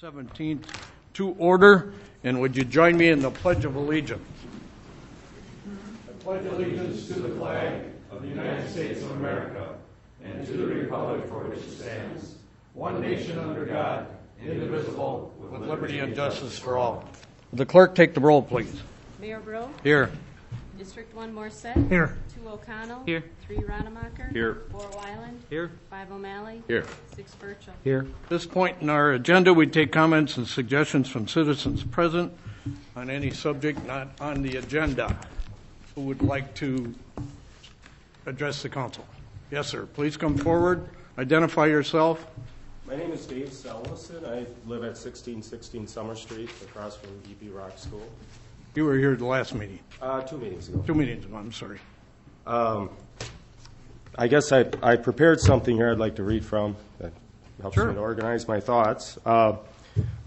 17th to order, and would you join me in the Pledge of Allegiance? I pledge allegiance to the flag of the United States of America and to the republic for which it stands, one nation under God, indivisible, With liberty and justice for all. Will the clerk take the roll, please? Mayor Breaux? Here. District 1 Morset? Here. 2 O'Connell? Here. 3 Rademacher? Here. 4 Weiland? Here. 5 O'Malley? Here. 6 Burchell? Here. At this point in our agenda, we take comments and suggestions from citizens present on any subject not on the agenda. Who would like to address the council? Yes, sir. Please come forward. Identify yourself. My name is Dave Selwison. I live at 1616 Summer Street, across from E.B. Rock School. You were here at the last meeting. 2 meetings ago. 2 meetings ago, I'm sorry. I guess I prepared something here I'd like to read from that helps Sure. me to organize my thoughts.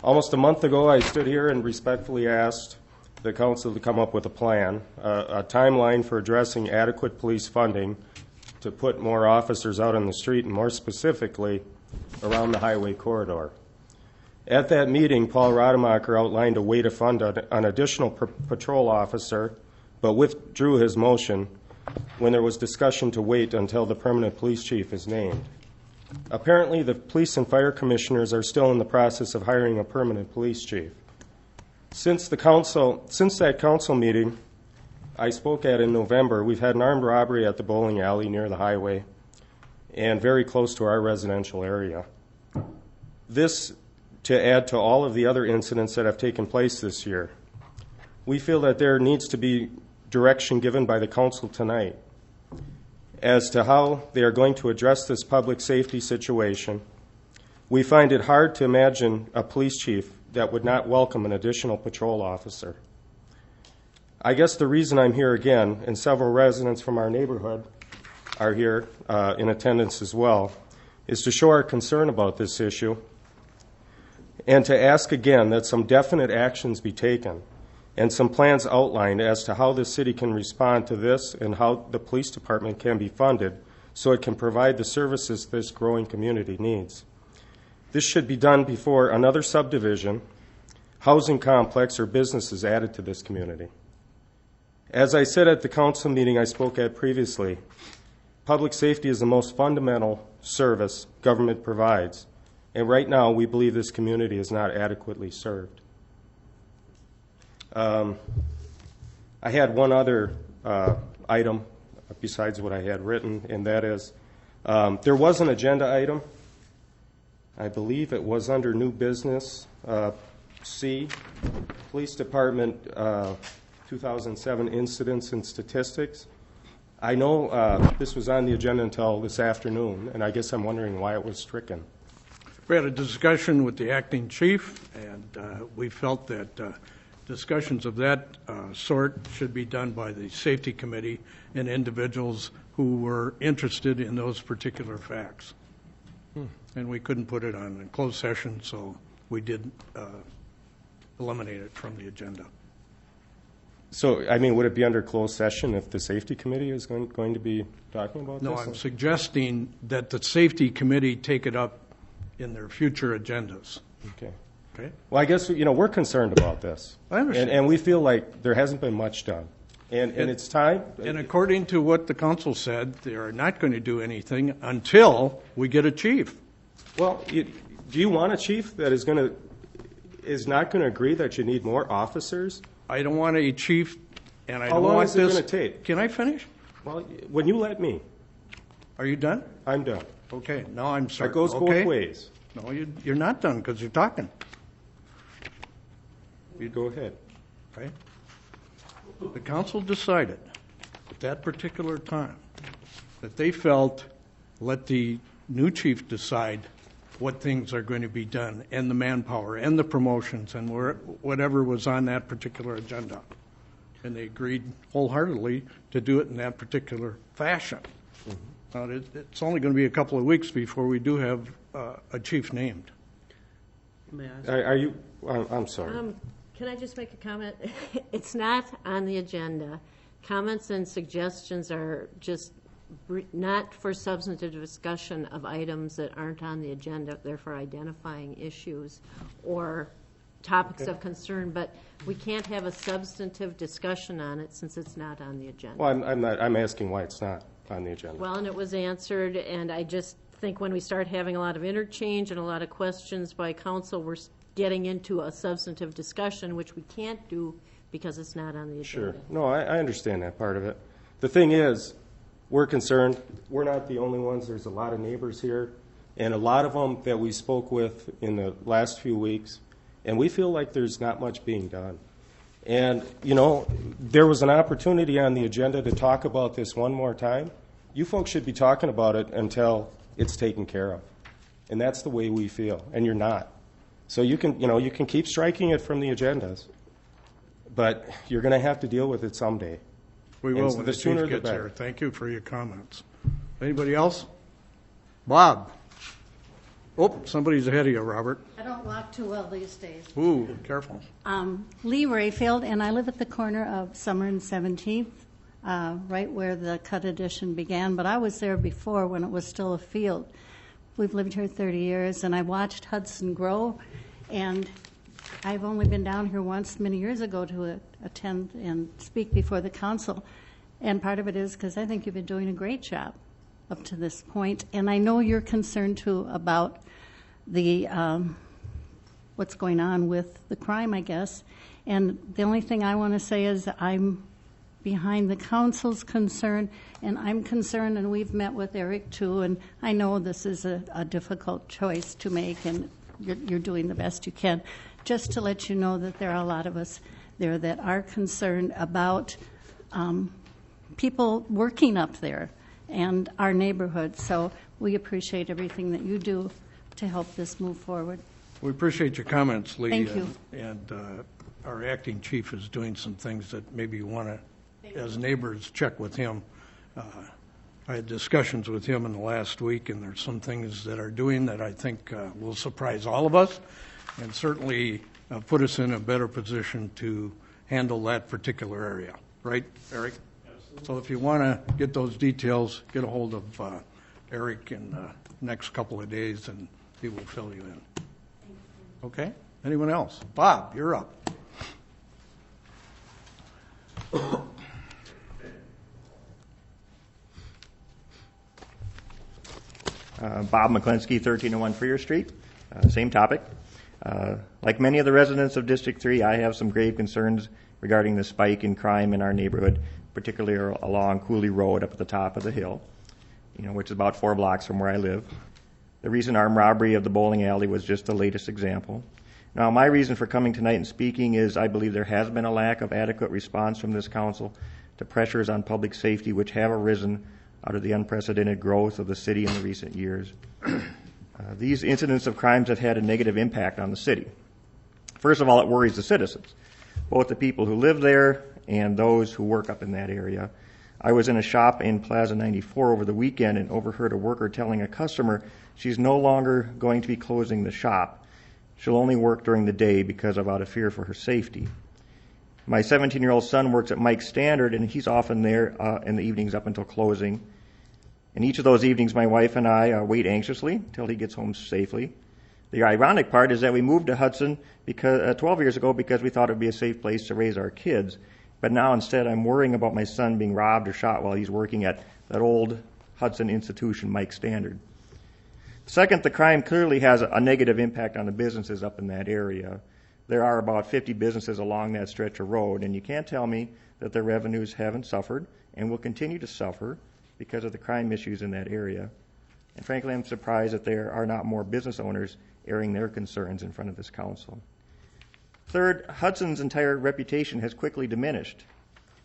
Almost a month ago, I stood here and respectfully asked the council to come up with a plan, a timeline for addressing adequate police funding to put more officers out on the street, and more specifically, around the highway corridor. At that meeting, Paul Rademacher outlined a way to fund an additional patrol officer, but withdrew his motion when there was discussion to wait until the permanent police chief is named. Apparently, the police and fire commissioners are still in the process of hiring a permanent police chief. Since that council meeting I spoke at in November, we've had an armed robbery at the bowling alley near the highway and very close to our residential area. This to add to all of the other incidents that have taken place this year. We feel that there needs to be direction given by the council tonight as to how they are going to address this public safety situation. We find it hard to imagine a police chief that would not welcome an additional patrol officer. I guess the reason I'm here again, and several residents from our neighborhood are here in attendance as well, is to show our concern about this issue and to ask again that some definite actions be taken and some plans outlined as to how the city can respond to this and how the police department can be funded so it can provide the services this growing community needs. This should be done before another subdivision, housing complex, or business is added to this community. As I said at the council meeting I spoke at previously, public safety is the most fundamental service government provides, and right now we believe this community is not adequately served. I had one other item besides what I had written, and that is there was an agenda item. I believe it was under new business, C, Police Department 2007 Incidents and Statistics. I know this was on the agenda until this afternoon, and I guess I'm wondering why it was stricken. We had a discussion with the acting chief, and we felt that discussions of that sort should be done by the safety committee and individuals who were interested in those particular facts. And we couldn't put it on a closed session, so we did eliminate it from the agenda. So, I mean, would it be under closed session if the safety committee is going to be talking about this? No, I'm suggesting that the safety committee take it up in their future agendas. Okay. Okay? Well, I guess, we're concerned about this. I understand. And we feel like there hasn't been much done. And it's time. And according to what the council said, they are not going to do anything until we get a chief. Well, do you want a chief that is not going to agree that you need more officers? I don't want a chief, and I How don't long want is it this. going to take? Can I finish? Well, when you let me. Are you done? I'm done. Okay, now I'm sorry. That goes Okay. both ways. No, you're not done because you're talking. You go ahead. Okay? The council decided at that particular time that they felt let the new chief decide what things are going to be done, and the manpower, and the promotions, and whatever was on that particular agenda. And they agreed wholeheartedly to do it in that particular fashion. Now, it's only going to be a couple of weeks before we do have a chief named. May I ask? Are you? I'm sorry. Can I just make a comment? It's not on the agenda. Comments and suggestions are just not for substantive discussion of items that aren't on the agenda, they're for identifying issues or topics of concern, but we can't have a substantive discussion on it since it's not on the agenda. Well, I'm asking why it's not on the agenda. Well, and it was answered, and I just think when we start having a lot of interchange and a lot of questions by council, we're getting into a substantive discussion, which we can't do because it's not on the agenda. Sure. No, I understand that part of it. The thing is, we're concerned. We're not the only ones. There's a lot of neighbors here, and a lot of them that we spoke with in the last few weeks, and we feel like there's not much being done. And, you know, there was an opportunity on the agenda to talk about this one more time. You folks should be talking about it until it's taken care of. And that's the way we feel, and you're not. So you can keep striking it from the agendas, but you're going to have to deal with it someday. We will And when the the sooner chief the gets better. here. Thank you for your comments. Anybody else? Bob? Oh, somebody's ahead of you, Robert. I don't walk too well these days. Ooh, careful. Lee Rayfield, and I live at the corner of Summer and 17th, right where the cut addition began, but I was there before when it was still a field. We've lived here 30 years, and I watched Hudson grow, and I've only been down here once many years ago to attend and speak before the council, and part of it is because I think you've been doing a great job up to this point, and I know you're concerned, too, about the what's going on with the crime, I guess. And the only thing I want to say is I'm behind the council's concern, and I'm concerned, and we've met with Eric, too, and I know this is a difficult choice to make, and you're doing the best you can. Just to let you know that there are a lot of us there that are concerned about people working up there and our neighborhood. So we appreciate everything that you do to help this move forward. We appreciate your comments, Lee. Thank you. And our acting chief is doing some things that maybe you want to, as neighbors, check with him. I had discussions with him in the last week, and there's some things that are doing that I think will surprise all of us and certainly put us in a better position to handle that particular area. Right, Eric? Absolutely. So if you want to get those details, get a hold of Eric in the next couple of days, and he will fill you in. Okay? Anyone else? Bob, you're up. Bob McClinsky, 1301 Freer Street. Same topic. Like many of the residents of District 3, I have some grave concerns regarding the spike in crime in our neighborhood, particularly along Cooley Road up at the top of the hill, which is about 4 blocks from where I live. The recent armed robbery of the bowling alley was just the latest example. Now, my reason for coming tonight and speaking is I believe there has been a lack of adequate response from this council to pressures on public safety which have arisen out of the unprecedented growth of the city in the recent years. These incidents of crimes have had a negative impact on the city. First of all, it worries the citizens, both the people who live there and those who work up in that area. I was in a shop in Plaza 94 over the weekend and overheard a worker telling a customer she's no longer going to be closing the shop. She'll only work during the day because of out of fear for her safety. My 17-year-old son works at Mike's Standard, and he's often there in the evenings up until closing. And each of those evenings, my wife and I wait anxiously until he gets home safely. The ironic part is that we moved to Hudson 12 years ago because we thought it would be a safe place to raise our kids. But now instead I'm worrying about my son being robbed or shot while he's working at that old Hudson institution, Mike's Standard. Second, the crime clearly has a negative impact on the businesses up in that area. There are about 50 businesses along that stretch of road, and you can't tell me that their revenues haven't suffered and will continue to suffer because of the crime issues in that area. And frankly, I'm surprised that there are not more business owners airing their concerns in front of this council. Third, Hudson's entire reputation has quickly diminished.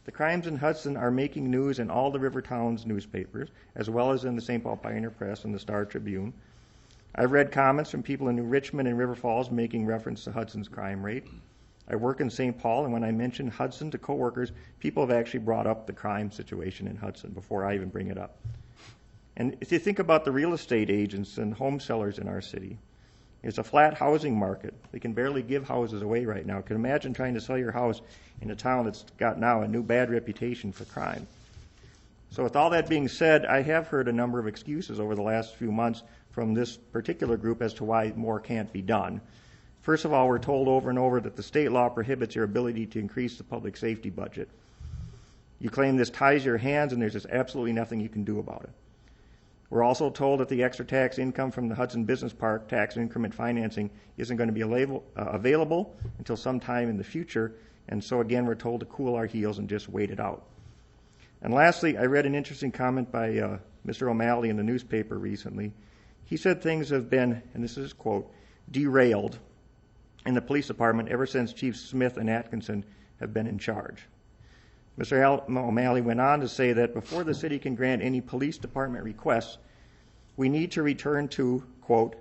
The crimes in Hudson are making news in all the river towns' newspapers, as well as in the St. Paul Pioneer Press and the Star Tribune. I've read comments from people in New Richmond and River Falls making reference to Hudson's crime rate. I work in St. Paul, and when I mention Hudson to coworkers, people have actually brought up the crime situation in Hudson before I even bring it up. And if you think about the real estate agents and home sellers in our city, it's a flat housing market. They can barely give houses away right now. You can imagine trying to sell your house in a town that's got now a new bad reputation for crime. So with all that being said, I have heard a number of excuses over the last few months from this particular group as to why more can't be done. First of all, we're told over and over that the state law prohibits your ability to increase the public safety budget. You claim this ties your hands and there's just absolutely nothing you can do about it. We're also told that the extra tax income from the Hudson Business Park tax increment financing isn't going to be available until sometime in the future, and so again we're told to cool our heels and just wait it out. And lastly, I read an interesting comment by Mr. O'Malley in the newspaper recently. He said things have been, and this is his quote, derailed in the police department ever since Chiefs Smith and Atkinson have been in charge. Mr. O'Malley went on to say that before the city can grant any police department requests, we need to return to, quote,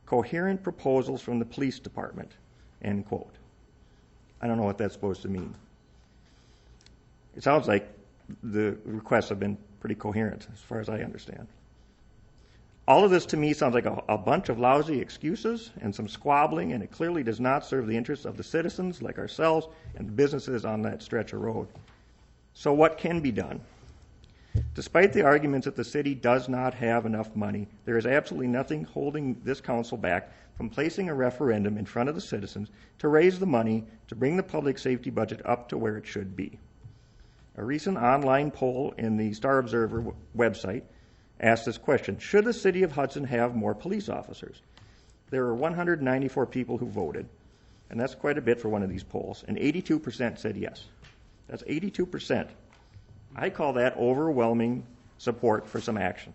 coherent proposals from the police department, end quote. I don't know what that's supposed to mean. It sounds like the requests have been pretty coherent as far as I understand. All of this to me sounds like a bunch of lousy excuses and some squabbling, and it clearly does not serve the interests of the citizens like ourselves and the businesses on that stretch of road. So what can be done? Despite the arguments that the city does not have enough money, there is absolutely nothing holding this council back from placing a referendum in front of the citizens to raise the money to bring the public safety budget up to where it should be. A recent online poll in the Star Observer website asked this question: should the city of Hudson have more police officers? There were 194 people who voted, and that's quite a bit for one of these polls, and 82% said yes. That's 82%. I call that overwhelming support for some action.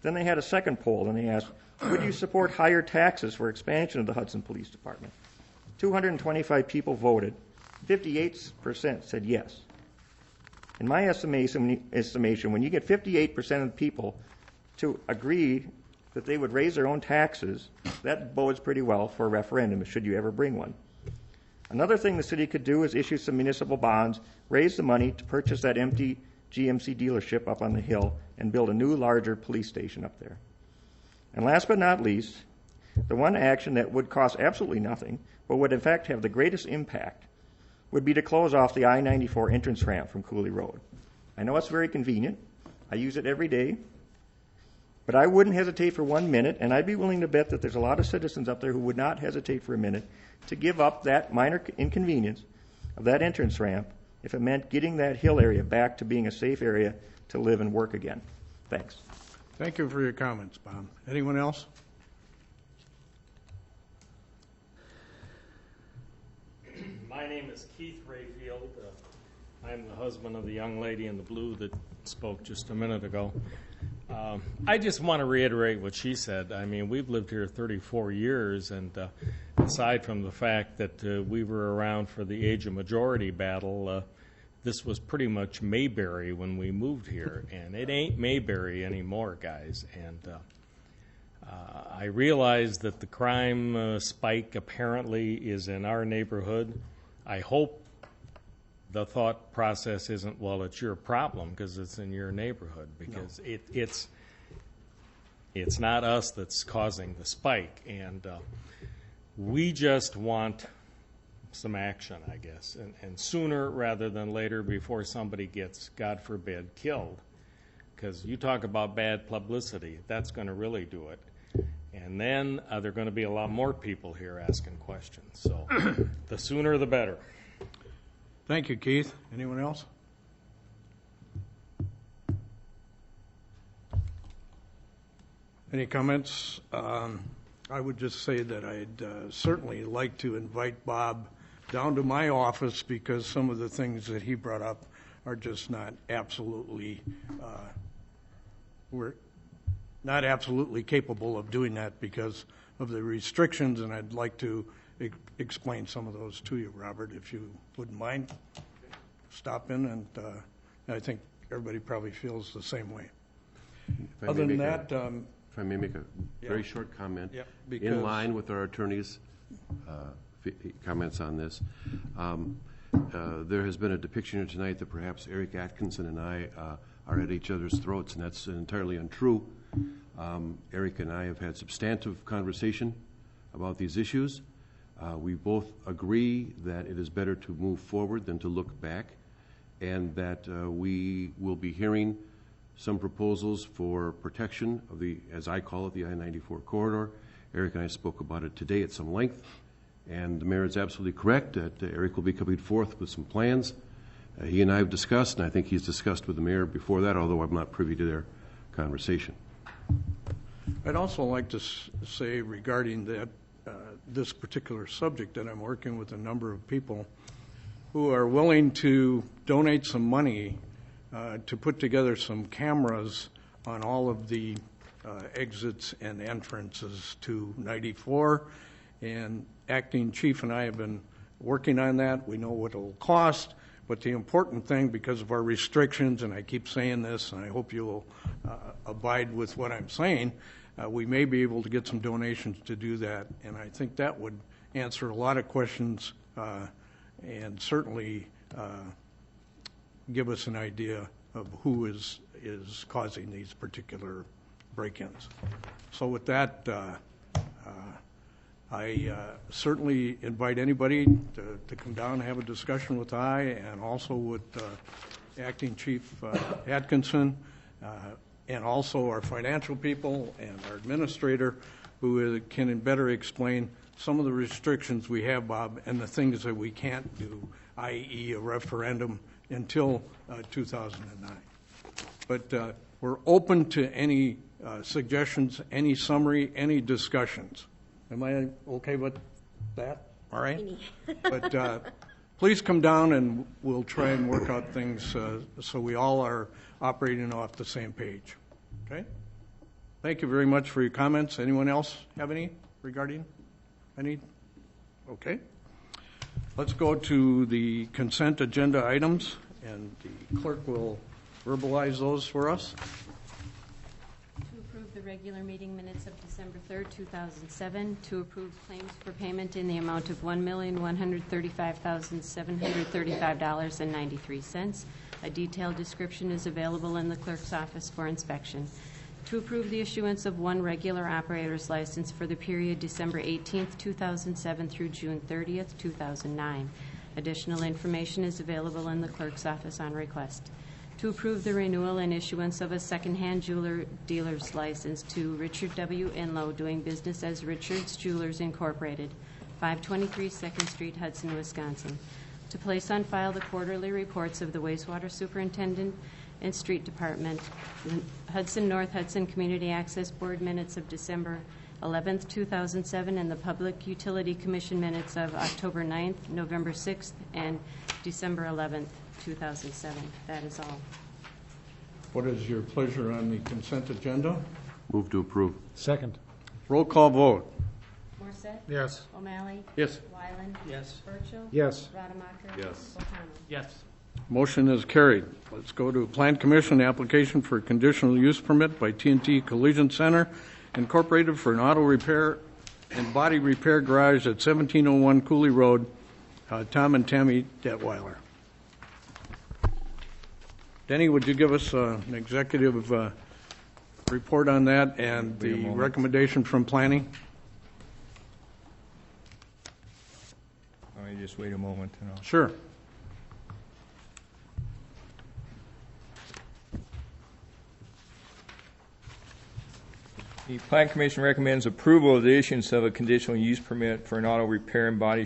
Then they had a second poll, and they asked, would you support higher taxes for expansion of the Hudson Police Department? 225 people voted. 58% said yes. In my estimation, when you get 58% of the people to agree that they would raise their own taxes, that bodes pretty well for a referendum, should you ever bring one. Another thing the city could do is issue some municipal bonds, raise the money to purchase that empty GMC dealership up on the hill, and build a new, larger police station up there. And last but not least, the one action that would cost absolutely nothing, but would in fact have the greatest impact, would be to close off the I-94 entrance ramp from Cooley Road. I know it's very convenient. I use it every day. But I wouldn't hesitate for 1 minute, and I'd be willing to bet that there's a lot of citizens up there who would not hesitate for a minute to give up that minor inconvenience of that entrance ramp if it meant getting that hill area back to being a safe area to live and work again. Thanks. Thank you for your comments, Bob. Anyone else? My name is Keith Rayfield. I'm the husband of the young lady in the blue that spoke just a minute ago. I just want to reiterate what she said. I mean, we've lived here 34 years, and aside from the fact that we were around for the age of majority battle, this was pretty much Mayberry when we moved here, and it ain't Mayberry anymore, guys. And I realize that the crime spike apparently is in our neighborhood. I hope the thought process isn't, well, it's your problem because it's in your neighborhood, because no. It's not us that's causing the spike, and we just want some action, I guess, and sooner rather than later before somebody gets, God forbid, killed, because you talk about bad publicity, that's going to really do it. And then there are going to be a lot more people here asking questions, so the sooner the better. Thank you, Keith. Anyone else? Any comments? I would just say that I'd certainly like to invite Bob down to my office, because some of the things that he brought up are just not absolutely, we're not absolutely capable of doing that because of the restrictions, and I'd like to explain some of those to you, Robert, if you wouldn't mind. Stop in, and I think everybody probably feels the same way. Other than that, if I may make a very short comment, because in line with our attorney's comments on this, there has been a depiction here tonight that perhaps Eric Atkinson and I are at each other's throats, and that's entirely untrue. Eric and I have had substantive conversation about these issues. We both agree that it is better to move forward than to look back, and that we will be hearing some proposals for protection of the, as I call it, the I-94 corridor. Eric and I spoke about it today at some length, and the mayor is absolutely correct that Eric will be coming forth with some plans. He and I have discussed, and I think he's discussed with the mayor before that, although I'm not privy to their conversation. I'd also like to say regarding that, this particular subject, that I'm working with a number of people who are willing to donate some money to put together some cameras on all of the exits and entrances to 94. And acting chief and I have been working on that. We know what it'll cost, but the important thing, because of our restrictions, and I keep saying this, and I hope you'll abide with what I'm saying, we may be able to get some donations to do that. And I think that would answer a lot of questions and certainly give us an idea of who is causing these particular break-ins. So with that, I certainly invite anybody to come down and have a discussion with I, and also with Acting Chief Atkinson, and also our financial people and our administrator, who can better explain some of the restrictions we have, Bob, and the things that we can't do, i.e. a referendum until 2009. But we're open to any suggestions, any summary, any discussions. Am I okay with that? All right? But please come down and we'll try and work out things so we all are operating off the same page. Okay? Thank you very much for your comments. Anyone else have any regarding any? Okay. Let's go to the consent agenda items, and the clerk will verbalize those for us. To approve the regular meeting minutes of December 3rd, 2007. To approve claims for payment in the amount of $1,135,735.93. A detailed description is available in the clerk's office for inspection. To approve the issuance of one regular operator's license for the period December 18th, 2007 through June 30th, 2009. Additional information is available in the clerk's office on request. To approve the renewal and issuance of a secondhand jeweler dealer's license to Richard W. Inlow, doing business as Richard's Jewelers Incorporated, 523 2nd Street, Hudson, Wisconsin. To place on file the quarterly reports of the wastewater superintendent and street department, the Hudson North Hudson Community Access Board minutes of December 11th, 2007, and the Public Utility Commission minutes of October 9th, November 6th, and December 11th, 2007. That is all. What is your pleasure on the consent agenda? Move to approve. Second. Roll call vote. Morset? Yes. O'Malley? Yes. Wyland? Yes. Burchell? Yes. Rademacher? Yes. O'Connell? Yes. Motion is carried. Let's go to Plan Commission application for a conditional use permit by T&T Collision Center Incorporated for an auto repair and body repair garage at 1701 Cooley Road. Tom and Tammy Detweiler. Denny, would you give us an executive report on that and the recommendation from planning? Let me just wait a moment. Sure. The Plan Commission recommends approval of the issuance of a conditional use permit for an auto repair and body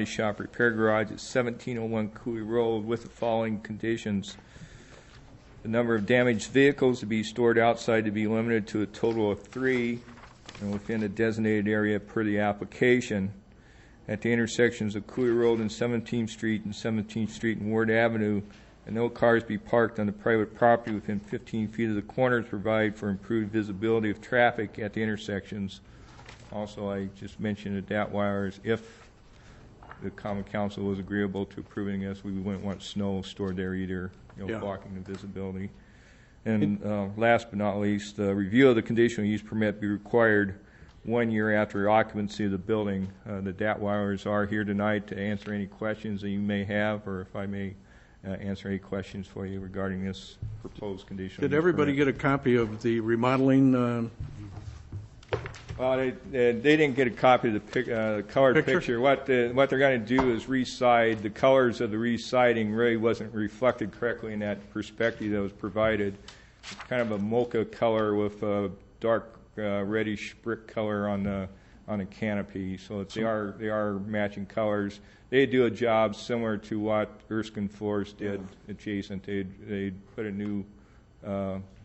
shop repair garage at 1701 Cooley Road with the following conditions. The number of damaged vehicles to be stored outside to be limited to a total of 3 and within a designated area per the application. At the intersections of Cooley Road and 17th Street and 17th Street and Ward Avenue, and no cars be parked on the private property within 15 feet of the corners, provide for improved visibility of traffic at the intersections. Also, I just mentioned at Datweiler's, if the Common Council was agreeable to approving this, we wouldn't want snow stored there either, blocking the visibility. And last but not least, the review of the conditional use permit be required 1 year after occupancy of the building. The Datweilers are here tonight to answer any questions that you may have, or if I may answer any questions for you regarding this proposed condition. Did everybody get a copy of the remodeling Well, they didn't get a copy of the colored Picture? picture. What they're going to do is reside. The colors of the residing really wasn't reflected correctly in that perspective that was provided. It's kind of a mocha color with a dark reddish brick color on the canopy. So they are matching colors. They do a job similar to what Erskine Floors did adjacent. They put a new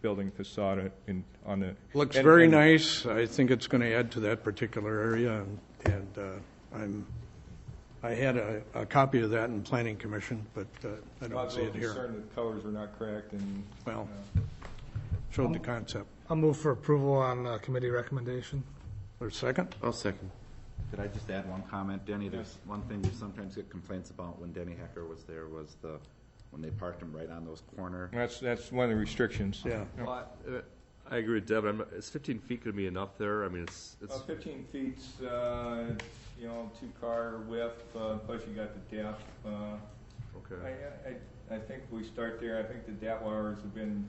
building facade on the. Looks very nice. I think it's going to add to that particular area, and I had a copy of that in Planning Commission, but I don't see it here. Concerned that the colors are not correct and. Well, showed the concept. I'll move for approval on committee recommendation. There's a second? I'll second. Could I just add one comment, Denny? There's one thing you sometimes get complaints about when Denny Hecker was there was when they parked him right on those corner. That's one of the restrictions. Yeah. Well, I agree with Devin. Is 15 feet going to be enough there? I mean, it's 15 feet, 2-car width, plus you got the depth. okay. I think we start there. I think the DATWARs have been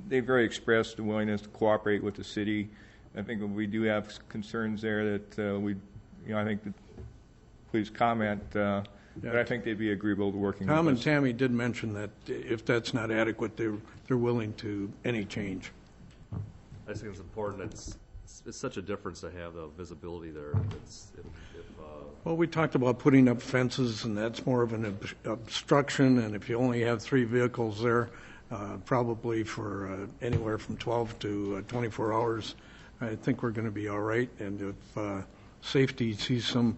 they've very expressed a willingness to cooperate with the city. I think we do have concerns there that I think that please comment. But I think they'd be agreeable to working with us. Tom and Tammy did mention that if that's not adequate, they're willing to any change. I just think it's important. It's such a difference to have the visibility there. Well, we talked about putting up fences, and that's more of an obstruction, and if you only have 3 vehicles there, probably for anywhere from 12 to 24 hours, I think we're going to be all right. And if safety sees some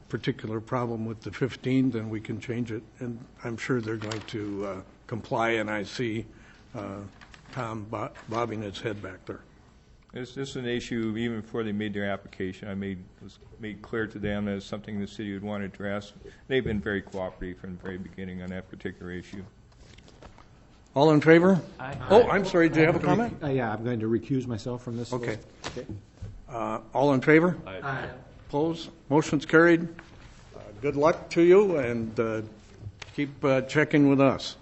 particular problem with the 15, then we can change it. And I'm sure they're going to comply, and I see Tom bobbing his head back there. This is an issue even before they made their application. Was made clear to them that it's something the city would want to address. They've been very cooperative from the very beginning on that particular issue. All in favor? Aye. Oh, I'm sorry. Do you have a comment? Yeah, I'm going to recuse myself from this. Okay. All in favor? Aye. Opposed? Motion's carried. Good luck to you, and keep checking with us.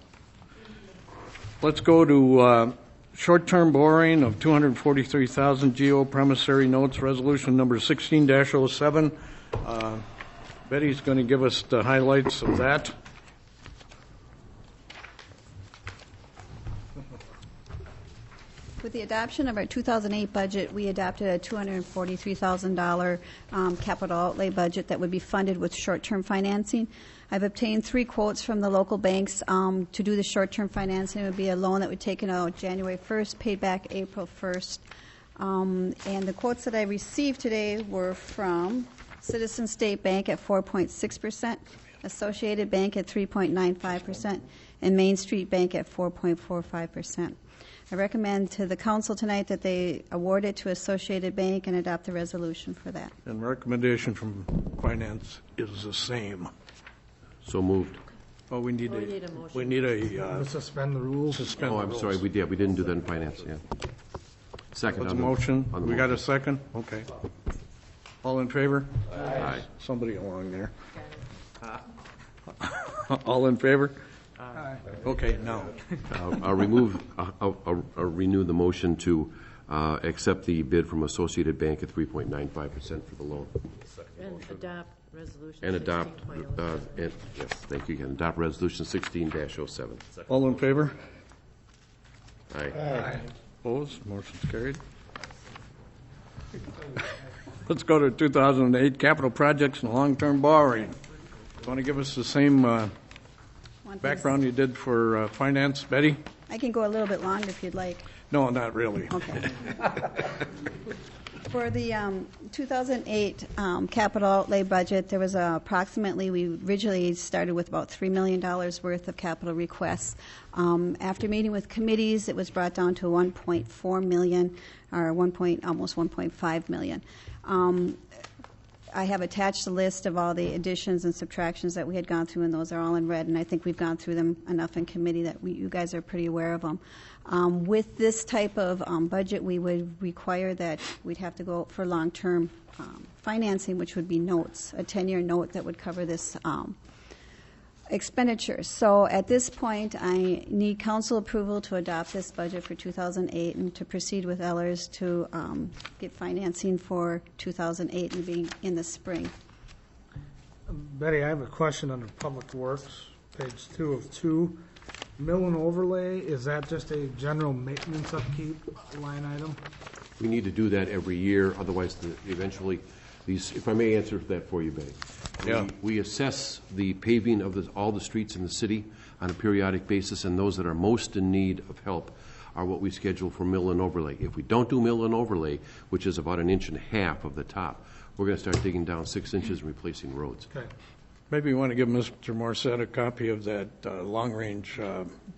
Let's go to short-term borrowing of $243,000 GO promissory notes, resolution number 16-07. Betty's going to give us the highlights of that. With the adoption of our 2008 budget, we adopted a $243,000 capital outlay budget that would be funded with short-term financing. I've obtained 3 quotes from the local banks to do the short-term financing. It would be a loan that would be taken out January 1st, paid back April 1st. And the quotes that I received today were from Citizen State Bank at 4.6%, Associated Bank at 3.95%, and Main Street Bank at 4.45%. I recommend to the council tonight that they award it to Associated Bank and adopt the resolution for that. And recommendation from finance is the same. So moved. Well, we need a motion. We need a Suspend the rules. suspend the Oh, I'm rules. sorry, we didn't do that in finance, yeah. Second. That's a on the- motion. on the We got a motion. second? Okay. All in favor? Aye. Somebody along there. All in favor? Aye. Okay, now. I'll renew the motion to accept the bid from Associated Bank at 3.95% for the loan. And adopt resolution And adopt, 16.07. yes, thank you again, adopt resolution 16-07. All in favor? Aye. Opposed? Motion's carried. Let's go to 2008 capital projects and long-term borrowing. You want to give us the same Want background you did for finance, Betty? I can go a little bit longer if you'd like. No, not really. Okay. For the 2008 capital outlay budget, there was approximately, we originally started with about $3 million worth of capital requests. After meeting with committees, it was brought down to $1.4 million, or almost $1.5 million. I have attached a list of all the additions and subtractions that we had gone through, and those are all in red, and I think we've gone through them enough in committee that you guys are pretty aware of them. With this type of budget, we would require that we'd have to go for long-term financing, which would be notes, a 10-year note that would cover this. expenditures. So at this point, I need council approval to adopt this budget for 2008 and to proceed with Ellers to get financing for 2008 and being in the spring. Betty, I have a question under Public Works, page 2 of 2. Mill and overlay, is that just a general maintenance upkeep line item? We need to do that every year, otherwise eventually these, if I may answer that for you, Betty. Yeah. We assess the paving of all the streets in the city on a periodic basis, and those that are most in need of help are what we schedule for mill and overlay. If we don't do mill and overlay, which is about 1.5 inches of the top, we're going to start digging down 6 inches and replacing roads. Okay. Maybe you want to give Mr. Morissette a copy of that long-range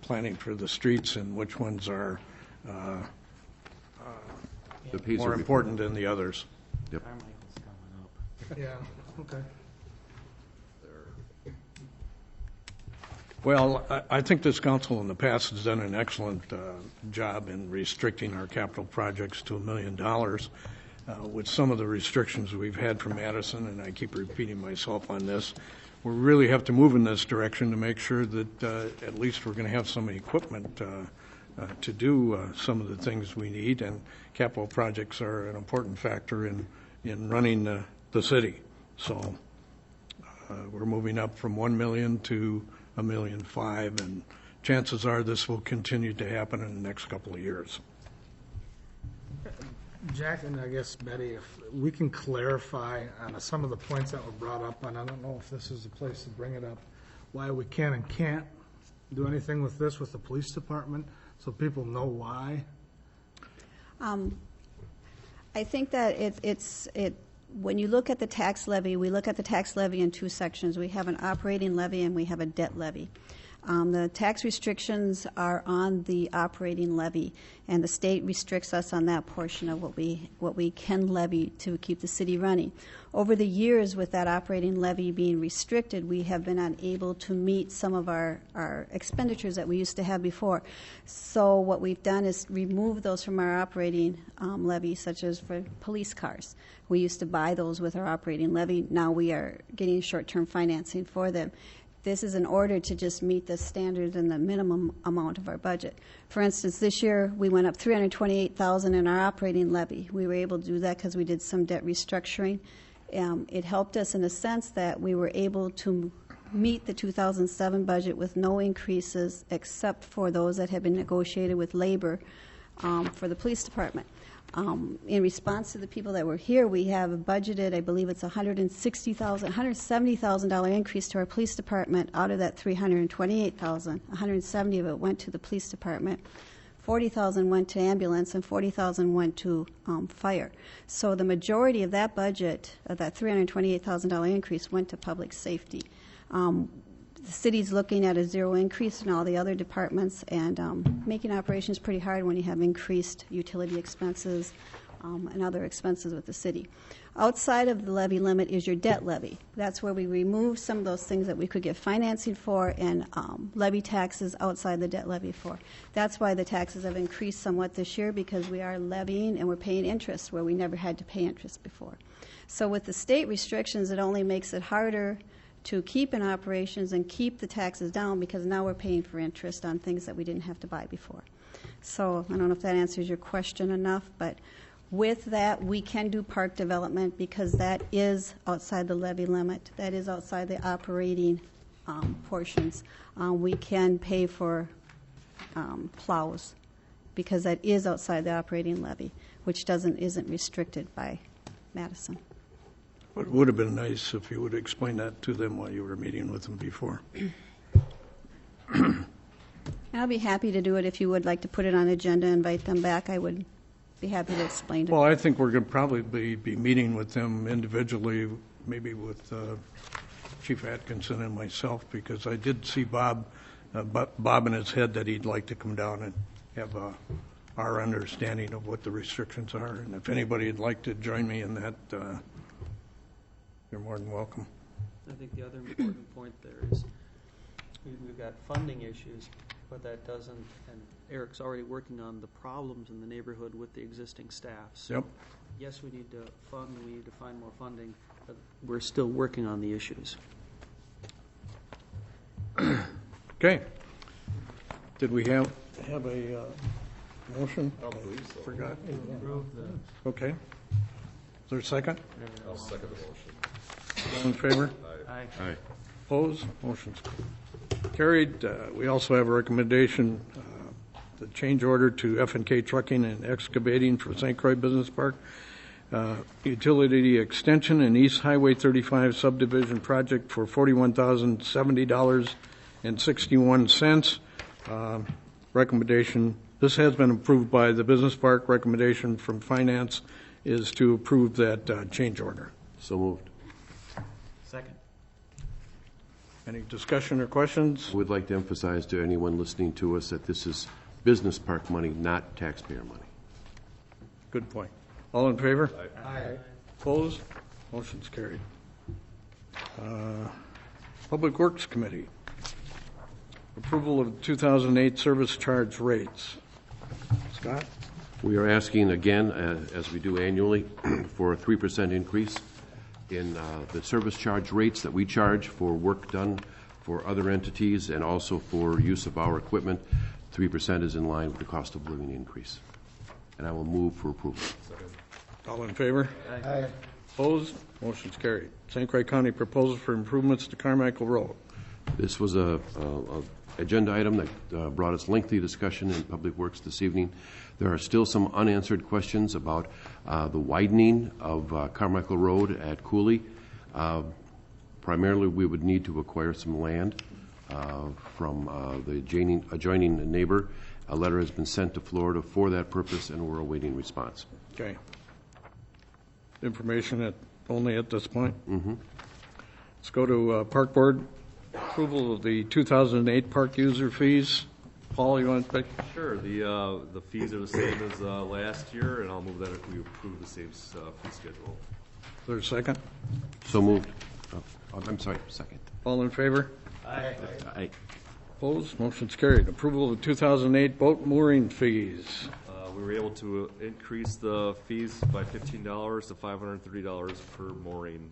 planning for the streets and which ones are more important than the others. Yep. Yeah, okay. Well, I think this council in the past has done an excellent job in restricting our capital projects to $1 million. With some of the restrictions we've had from Madison, and I keep repeating myself on this, we really have to move in this direction to make sure that at least we're going to have some equipment to do some of the things we need, and capital projects are an important factor in running the city. So we're moving up from $1 million to $1.5 million, and chances are this will continue to happen in the next couple of years. Jack, and I guess Betty, if we can clarify on some of the points that were brought up, and I don't know if this is the place to bring it up, why we can and can't do anything with this with the police department, so people know why. I think that when you look at the tax levy, we look at the tax levy in 2 sections. We have an operating levy and we have a debt levy. The tax restrictions are on the operating levy, and the state restricts us on that portion of what we can levy to keep the city running. Over the years, with that operating levy being restricted, we have been unable to meet some of our expenditures that we used to have before. So what we've done is remove those from our operating levy, such as for police cars. We used to buy those with our operating levy. Now we are getting short-term financing for them. This is in order to just meet the standard and the minimum amount of our budget. For instance, this year we went up $328,000 in our operating levy. We were able to do that because we did some debt restructuring. It helped us in a sense that we were able to meet the 2007 budget with no increases except for those that had been negotiated with labor for the police department. In response to the people that were here, we have budgeted, I believe it's $170,000 increase to our police department. Out of that $328,000, $170,000 of it went to the police department, $40,000 went to ambulance, and $40,000 went to fire. So the majority of that budget, of that $328,000 increase, went to public safety. The city's looking at a 0 increase in all the other departments, and making operations pretty hard when you have increased utility expenses and other expenses with the city. Outside of the levy limit is your debt levy. That's where we remove some of those things that we could get financing for and levy taxes outside the debt levy for. That's why the taxes have increased somewhat this year, because we are levying and we're paying interest where we never had to pay interest before. So with the state restrictions, it only makes it harder to keep in operations and keep the taxes down, because now we're paying for interest on things that we didn't have to buy before. So I don't know if that answers your question enough, but with that, we can do park development because that is outside the levy limit. That is outside the operating portions. We can pay for plows because that is outside the operating levy, which isn't restricted by Madison. It would have been nice if you would explain that to them while you were meeting with them before. I'll be happy to do it if you would like to put it on the agenda and invite them back. I would be happy to explain it. Well, I think we're going to probably be meeting with them individually, maybe with Chief Atkinson and myself, because I did see Bob in his head that he'd like to come down and have our understanding of what the restrictions are. And if anybody would like to join me in that, you're more than welcome. I think the other important point there is we've got funding issues, but that doesn't, and Eric's already working on the problems in the neighborhood with the existing staff. So yep. Yes, we need to fund, we need to find more funding, but we're still working on the issues. Okay. Did we have a motion? I forgot. Okay. Is there a second? I'll second the motion. All in favor? Aye. Opposed? Motion's carried. We also have a recommendation, the change order to F&K Trucking and Excavating for St. Croix Business Park. Utility extension and East Highway 35 subdivision project for $41,070.61. Recommendation, this has been approved by the business park. Recommendation from finance is to approve that change order. So moved. Second. Any discussion or questions? I would like to emphasize to anyone listening to us that this is business park money, not taxpayer money. Good point. All in favor? Aye. Opposed? Motion's carried. Public Works Committee. Approval of 2008 service charge rates. Scott? We are asking again, as we do annually, for a 3% increase in the service charge rates that we charge for work done for other entities and also for use of our equipment. 3% is in line with the cost of living increase. And I will move for approval. All in favor? Aye. Opposed? Motion's carried. St. Croix County proposal for improvements to Carmichael Road. This was a agenda item that brought us lengthy discussion in Public Works this evening. There are still some unanswered questions about the widening of Carmichael Road at Cooley. Primarily, we would need to acquire some land from the adjoining neighbor. A letter has been sent to Florida for that purpose, and we're awaiting response. Okay. Information only at this point. Mm-hmm. Let's go to Park Board. Approval of the 2008 park user fees. Paul, you want to pick? Sure. The fees are the same as last year, and I'll move that if we approve the same fee schedule. Is there a second? So moved. I'm sorry, second. All in favor? Aye. Aye. Opposed? Motion's carried. Approval of the 2008 boat mooring fees. We were able to increase the fees by $15 to $530 per mooring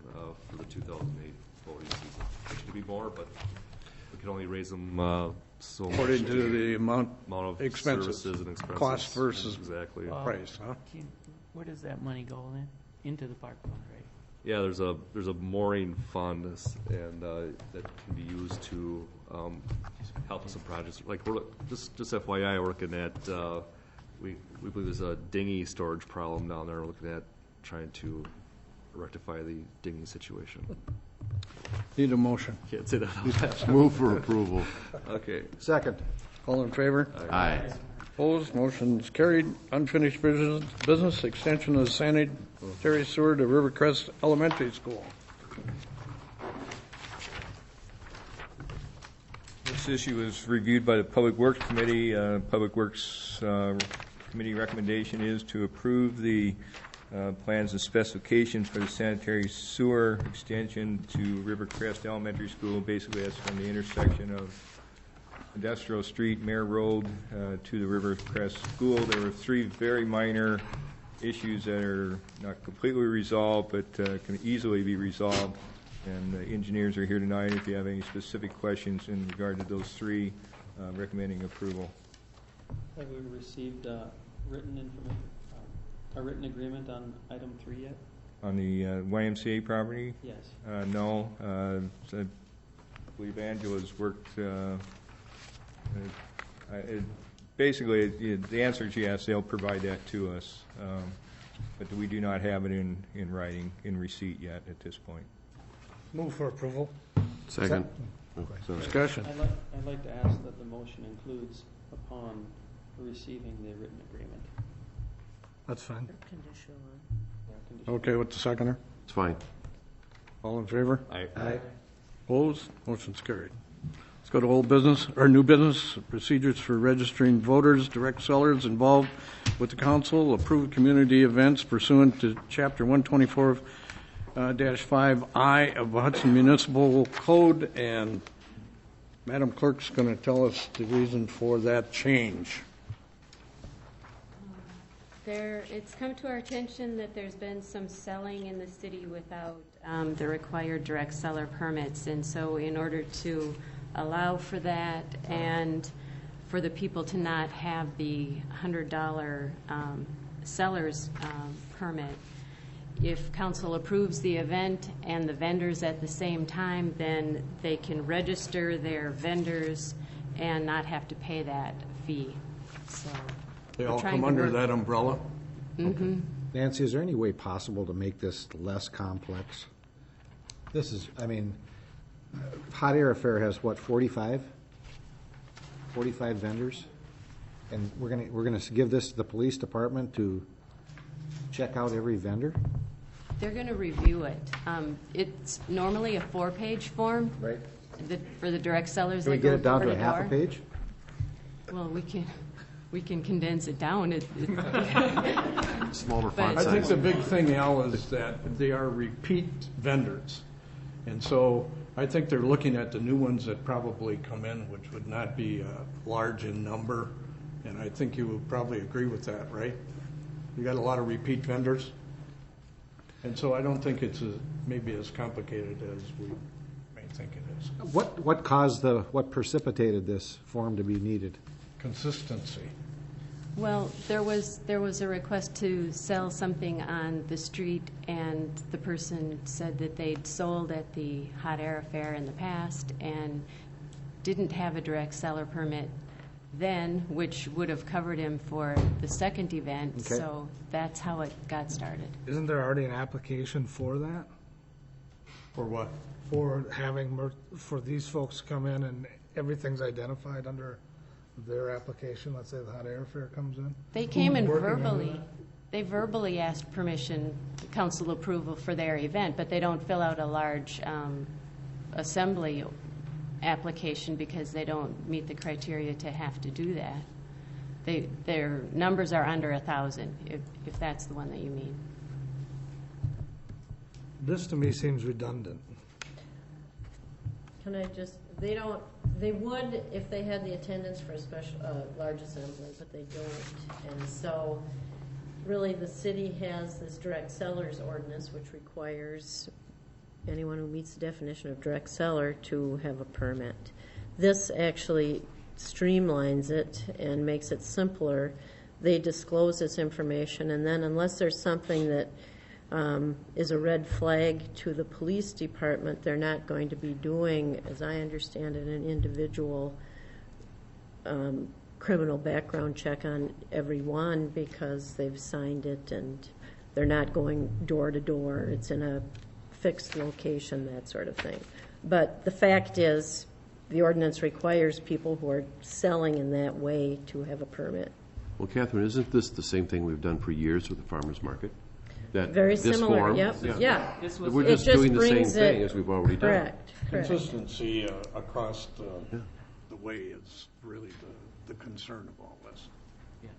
for the 2008 boating season. It should be more, but we can only raise them so According much. to the amount of expenses. services and expenses. Cost versus exactly. price, huh? Where does that money go then? Into the park fund, right? Yeah, there's a mooring fund, and that can be used to help us in projects. Like we're just FYI, working at we believe there's a dinghy storage problem down there. We're looking at trying to rectify the dinghy situation. Need a motion. Can't say that out loud. Move for approval. Okay. Second. All in favor? Aye. Opposed? Motion's carried. Unfinished business extension of sanitary sewer to Rivercrest Elementary School. This issue was reviewed by the Public Works Committee. Public Works Committee recommendation is to approve the plans and specifications for the sanitary sewer extension to Rivercrest Elementary School. Basically, that's from the intersection of Industrial Street, Mare Road to the Rivercrest School. There were three very minor issues that are not completely resolved, but can easily be resolved. And the engineers are here tonight if you have any specific questions in regard to those three, recommending approval. Have we received written agreement on item 3 yet? On the YMCA property? Yes. No. So I believe Angela's worked. Basically, the answer is yes, they'll provide that to us. But we do not have it in writing, in receipt yet at this point. Move for approval. Second. Discussion. I'd like to ask that the motion includes upon receiving the written agreement. That's fine. Conditional Okay with the seconder? It's fine. All in favor? Aye. Opposed? Motion's carried. Let's go to old business, or new business, procedures for registering voters, direct sellers involved with the council, approved community events pursuant to Chapter 124-5I of the Hudson Municipal Code, and Madam Clerk's going to tell us the reason for that change. It's come to our attention that there's been some selling in the city without the required direct seller permits, and so in order to allow for that, and for the people to not have the $100 seller's permit. If council approves the event and the vendors at the same time, then they can register their vendors and not have to pay that fee. So They we're all trying come to under work- that umbrella? Mhm. Nancy, is there any way possible to make this less complex? This is, I mean, Hot Air Affair has what, 45? 45 vendors? And we're gonna give this to the police department to check out every vendor? They're going to review it. It's normally a 4-page form. Right. For the direct sellers Can we that get go it down door to a half a door. page? Well, we can condense it down. Smaller But- font I think size. the big thing, Al, is that they are repeat vendors. And so I think they're looking at the new ones that probably come in, which would not be large in number. And I think you would probably agree with that, right? You got a lot of repeat vendors. And so I don't think it's maybe as complicated as we may think it is. What precipitated this form to be needed? Consistency. Well, there was a request to sell something on the street, and the person said that they'd sold at the Hot Air Affair in the past and didn't have a direct seller permit then, which would have covered him for the second event. Okay. So that's how it got started. Isn't there already an application for that? For what? For having, for these folks to come in and everything's identified under their application? Let's say the Hot Air Fair comes in? They came in Who's working on verbally. that? They verbally asked permission, council approval for their event, but they don't fill out a large assembly application because they don't meet the criteria to have to do that. Their numbers are under 1,000, if that's the one that you mean. This to me seems redundant. Can I just, they would if they had the attendance for a special, large assembly, but they don't. And so, really, the city has this direct sellers ordinance, which requires anyone who meets the definition of direct seller to have a permit. This actually streamlines it and makes it simpler. They disclose this information, and then unless there's something that is a red flag to the police department, they're not going to be doing, as I understand it, an individual criminal background check on everyone because they've signed it and they're not going door to door. It's in a fixed location, that sort of thing. But the fact is, the ordinance requires people who are selling in that way to have a permit. Well, Catherine, isn't this the same thing we've done for years with the farmer's market? That Very this similar, form- yep, yeah. We're It just doing the same brings thing it- as we've already done. Correct. Consistency across the way is really the concern of all this. Yes.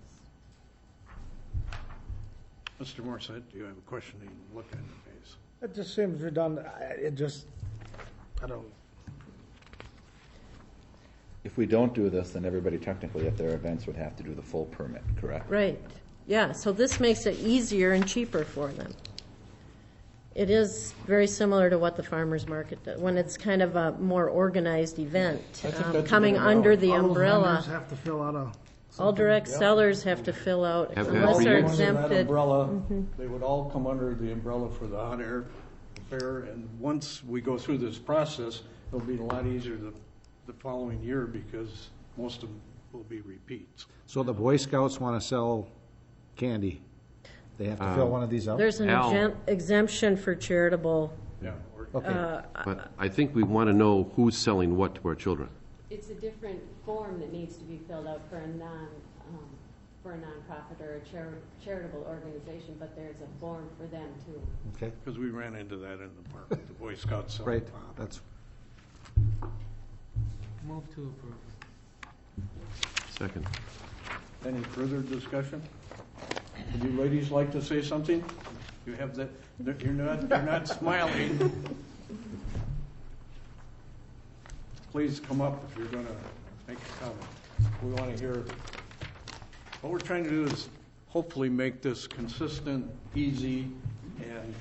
Mr. Morissette, do you have a question? You look at the face. It just seems redundant. I don't. If we don't do this, then everybody technically at their events would have to do the full permit, correct? Right, yeah, so this makes it easier and cheaper for them. It is very similar to what the farmer's market does, when it's kind of a more organized event, I think that's coming a good under amount. the All those umbrella. vendors have to fill out a. All direct Yep. sellers have to fill out, Have that unless for they're years. Under that exempted. umbrella, Mhm. they would all come under the umbrella for the Hot Air Fair, and once we go through this process, it'll be a lot easier the following year because most of them will be repeats. So the Boy Scouts want to sell candy. They have to fill one of these out? There's an Al. exemption for charitable. Yeah. Okay. But I think we want to know who's selling what to our children. It's a different form that needs to be filled out for a for a nonprofit or a charitable organization, but there's a form for them too. Okay. Because we ran into that in the park with the Boy Scouts selling Right, pop. that's, Move to approve. Second. Any further discussion? Would you ladies like to say something? You have that, you're not smiling. Please come up if you're going to make a comment. We want to hear, what we're trying to do is hopefully make this consistent, easy, and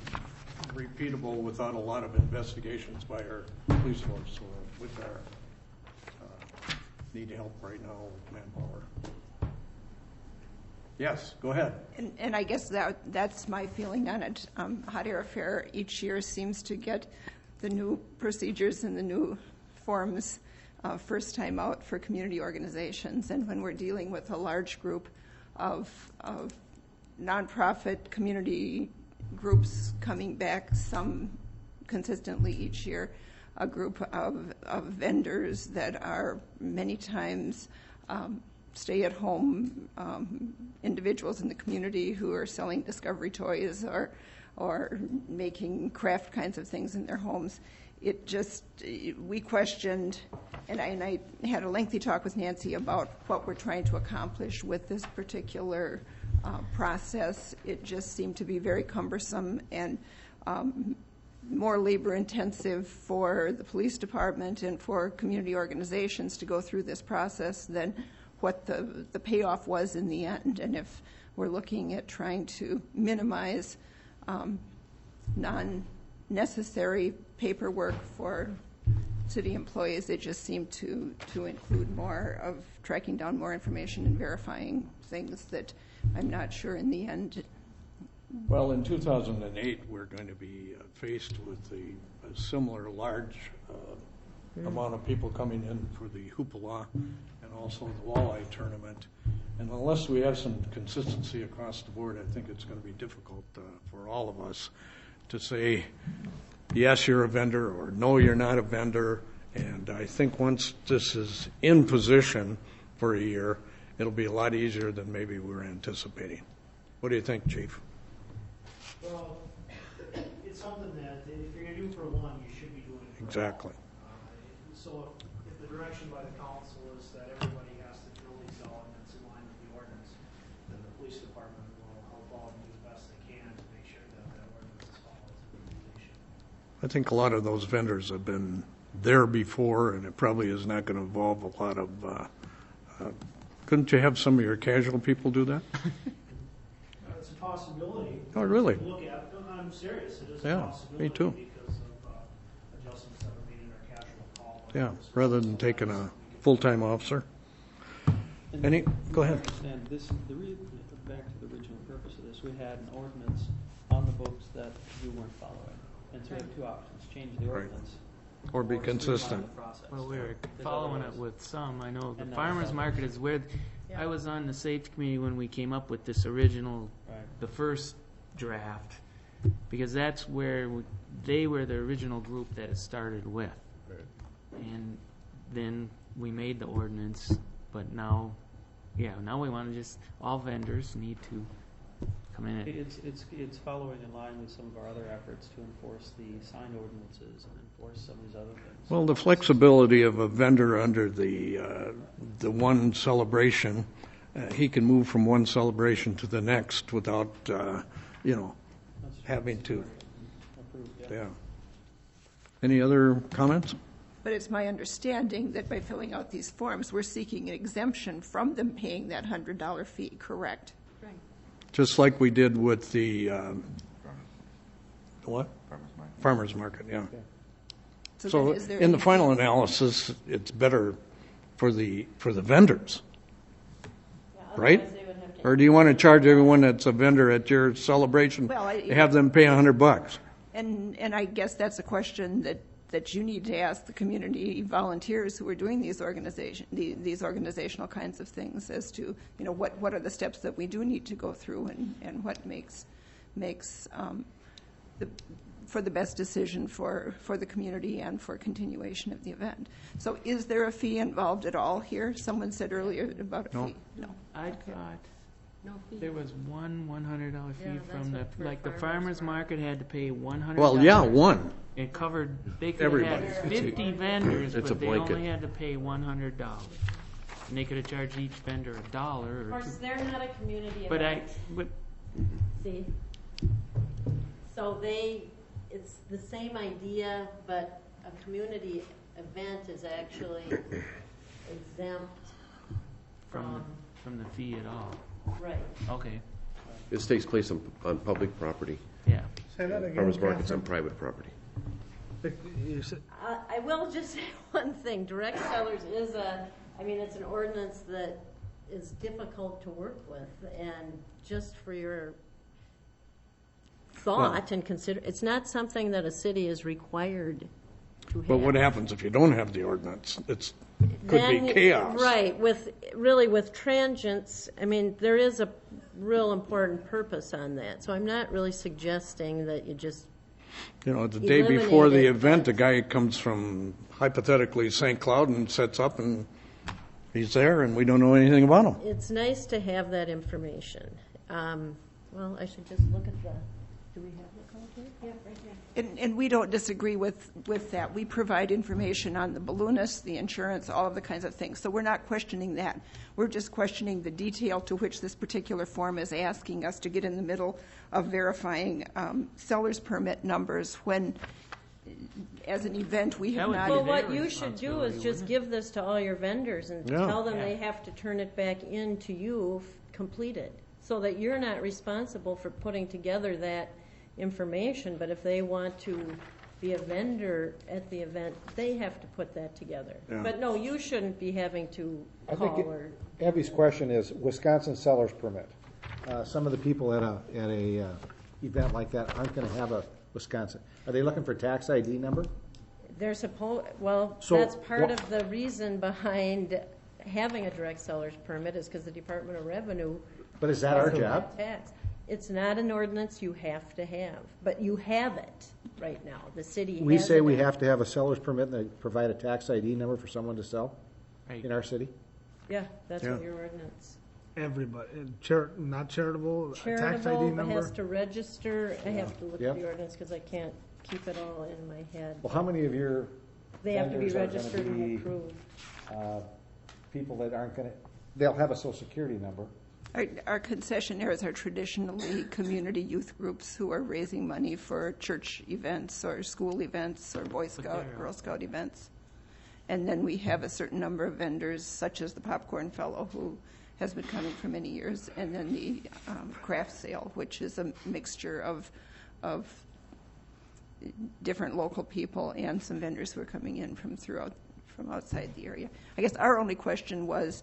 repeatable without a lot of investigations by our police force or with our need help right now with manpower. Yes, go ahead. And I guess that's my feeling on it. Hot Air Affair each year seems to get the new procedures and the new forms first time out for community organizations. And when we're dealing with a large group of nonprofit community groups coming back, some consistently each year, a group of vendors that are many times stay-at-home individuals in the community who are selling discovery toys or making craft kinds of things in their homes. We questioned, and I had a lengthy talk with Nancy about what we're trying to accomplish with this particular process. It just seemed to be very cumbersome and more labor-intensive for the police department and for community organizations to go through this process than what the payoff was in the end. And if we're looking at trying to minimize non-necessary paperwork for city employees, it just seemed to include more of tracking down more information and verifying things that I'm not sure in the end. Well, in 2008, we're going to be faced with a similar large amount of people coming in for the hoopla and also the walleye tournament. And unless we have some consistency across the board, I think it's going to be difficult for all of us to say, yes, you're a vendor, or no, you're not a vendor. And I think once this is in position for a year, it'll be a lot easier than maybe we were anticipating. What do you think, Chief? Well, it's something that if you're going to do for one, you should be doing it for Exactly. So if the direction by the council is that everybody has to drill these elements in line with the ordinance, then the police department will help out and do the best they can to make sure that that ordinance is followed to the completion. I think a lot of those vendors have been there before, and it probably is not going to involve a lot of. Couldn't you have some of your casual people do that? It's a possibility. Oh, really? To look at. I'm serious. It is Yeah, a possibility. me too. Because of adjustments that were made in our casual call. Yeah, rather than taking a full-time officer. Go ahead. Understand this, back to the original purpose of this, we had an ordinance on the books that you weren't following. And so we have two options: change the ordinance, or be streamline consistent. the process. Well, we were There's following other it ways. with some. I know the And now farmer's some. market is where, I was on the safety committee when we came up with this original, Right. the first draft, because that's where they were the original group that it started with. And then we made the ordinance, but now we want to just, all vendors need to come in. It's following in line with some of our other efforts to enforce the sign ordinances and enforce some of these other things. Well, the flexibility of a vendor under the one celebration, he can move from one celebration to the next without, having to. Approved, Yeah. Any other comments? But it's my understanding that by filling out these forms, we're seeking an exemption from them paying that $100 fee, correct? Right. Just like we did with the, what? Farmers market, yeah. So then is there in the any- final analysis, it's better for the vendors, right? Or do you want to charge everyone that's a vendor at your celebration, Well, have them pay $100? And I guess that's a question that you need to ask the community volunteers who are doing these organizational kinds of things as to, what are the steps that we do need to go through and what makes for the best decision for the community and for continuation of the event. So is there a fee involved at all here? Someone said earlier about a No. fee. No. I thought No fee. there was one $100 fee Yeah, from the, that's what like the for farmer's market had to pay $100. Well, yeah, one. It covered, they could have Everybody. had 50 vendors, It's but a they blanket. only had to pay $100. And they could have charged each vendor $1 or Of course, they're not a community But event. but See? So it's the same idea, but a community event is actually exempt from the fee at all. right. Okay, This takes place on public property. yeah. Say that again, Farmers market's Catherine. on private property. You said- I will just say one thing. Direct Sellers is a I mean, it's an ordinance that is difficult to work with, and just for your thought and consider, it's not something that a city is required to have. But what happens if you don't have the ordinance? It could be chaos. Right, with transients, I mean, there is a real important purpose on that, so I'm not really suggesting that you just The day before the eliminate it. event, a guy comes from hypothetically St. Cloud and sets up, and he's there, and we don't know anything about him. It's nice to have that information. Well, I should just look at do we have the code here? Yeah, right here. And we don't disagree with that. We provide information on the balloonists, the insurance, all of the kinds of things. So we're not questioning that. We're just questioning the detail to which this particular form is asking us to get in the middle of verifying seller's permit numbers when, as an event, we have not. Well, what you should do is just give this to all your vendors and Yeah. tell them they have to turn it back in to you completed, so that you're not responsible for putting together that information, but if they want to be a vendor at the event, they have to put that together. Yeah. But no, you shouldn't be having to I call think or. Abby's question is Wisconsin seller's permit. Some of the people at a event like that aren't going to have a Wisconsin. Are they looking for tax ID number? They're well, So that's part what- of the reason behind having a direct seller's permit is because the Department of Revenue. But is that our has a job? tax. It's not an ordinance you have to have, but you have it right now. The city We has say it. we have to have a seller's permit and they provide a tax ID number for someone to sell in our city? Yeah, that's Yeah. what your ordinance. Everybody, not charitable, a tax ID Charitable number. has to register. I have to look Yeah. at the ordinance because I can't keep it all in my head. Well, how many of your They have to be vendors are gonna registered be, and approved. people that aren't going to, they'll have a social security number. Our concessionaires are traditionally community youth groups who are raising money for church events or school events or Boy Scout, Girl Scout events. And then we have a certain number of vendors, such as the Popcorn Fellow, who has been coming for many years, and then the craft sale, which is a mixture of different local people and some vendors who are coming in from outside the area. I guess our only question was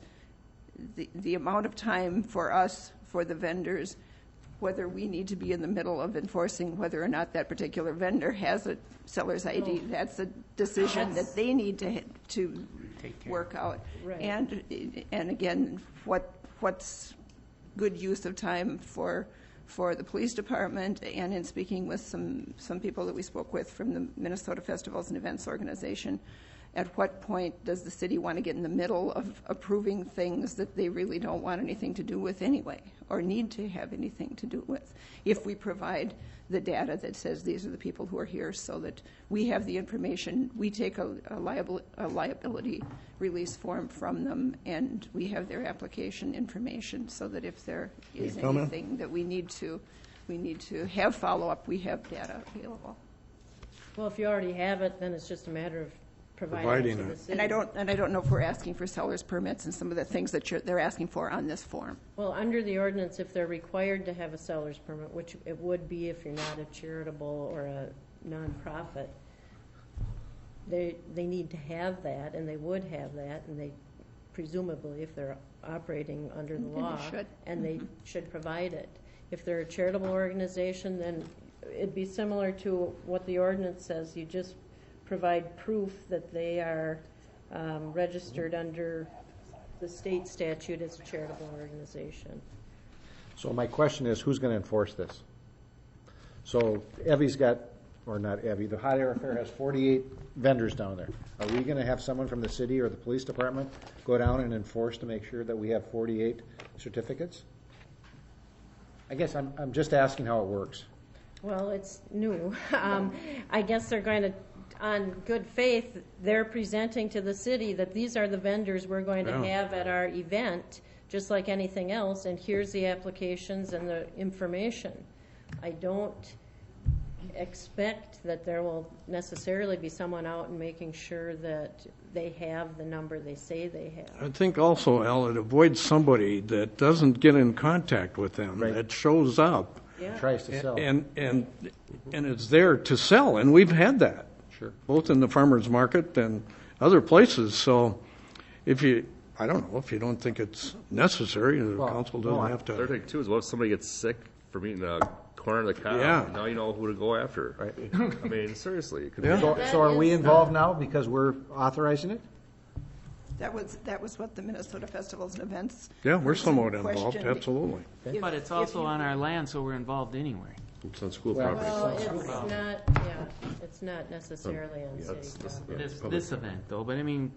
the amount of time for us, for the vendors, whether we need to be in the middle of enforcing whether or not that particular vendor has a seller's ID. That's a decision that they need to work out. Right. And again, what's good use of time for the police department, and in speaking with some people that we spoke with from the Minnesota Festivals and Events Organization, at what point does the city want to get in the middle of approving things that they really don't want anything to do with anyway, or need to have anything to do with? If we provide the data that says these are the people who are here so that we have the information, we take a liability release form from them, and we have their application information so that if there is anything that we need to have follow-up, we have data available. Well, if you already have it, then it's just a matter of providing it to the city. And I don't know if we're asking for seller's permits and some of the things that they're asking for on this form. Well, under the ordinance, if they're required to have a seller's permit, which it would be if you're not a charitable or a nonprofit, they need to have that, and they would have that, and they presumably, if they're operating under the And they law, should. and they should provide it. If they're a charitable organization, then it'd be similar to what the ordinance says. You just provide proof that they are registered under the state statute as a charitable organization. So my question is, who's going to enforce this? So Evie's got, or not Evie, the Hot Air Fair has 48 vendors down there. Are we going to have someone from the city or the police department go down and enforce to make sure that we have 48 certificates? I guess I'm just asking how it works. Well, it's new. I guess they're going to, on good faith, they're presenting to the city that these are the vendors we're going to have at our event, just like anything else, and here's the applications and the information. I don't expect that there will necessarily be someone out and making sure that they have the number they say they have. I think also, Al, it avoids somebody that doesn't get in contact with them, that shows up. Yeah. Tries to sell. And it's there to sell, and we've had that. Sure. Both in the farmers market and other places. So if you I don't know, if you don't think it's necessary, the council doesn't have The other to. thing too is what if somebody gets sick from eating a corner of the cow? Yeah. Now you know who to go after. Right. I mean, seriously. It could Yeah. be So are we involved now because we're authorizing it? That was what the Minnesota Festivals and Events. Yeah, we're person somewhat involved, questioned. absolutely. But it's also on our land, so we're involved anyway. It's on school Well, property. Well, it's not necessarily on city property. This event, though, but I mean,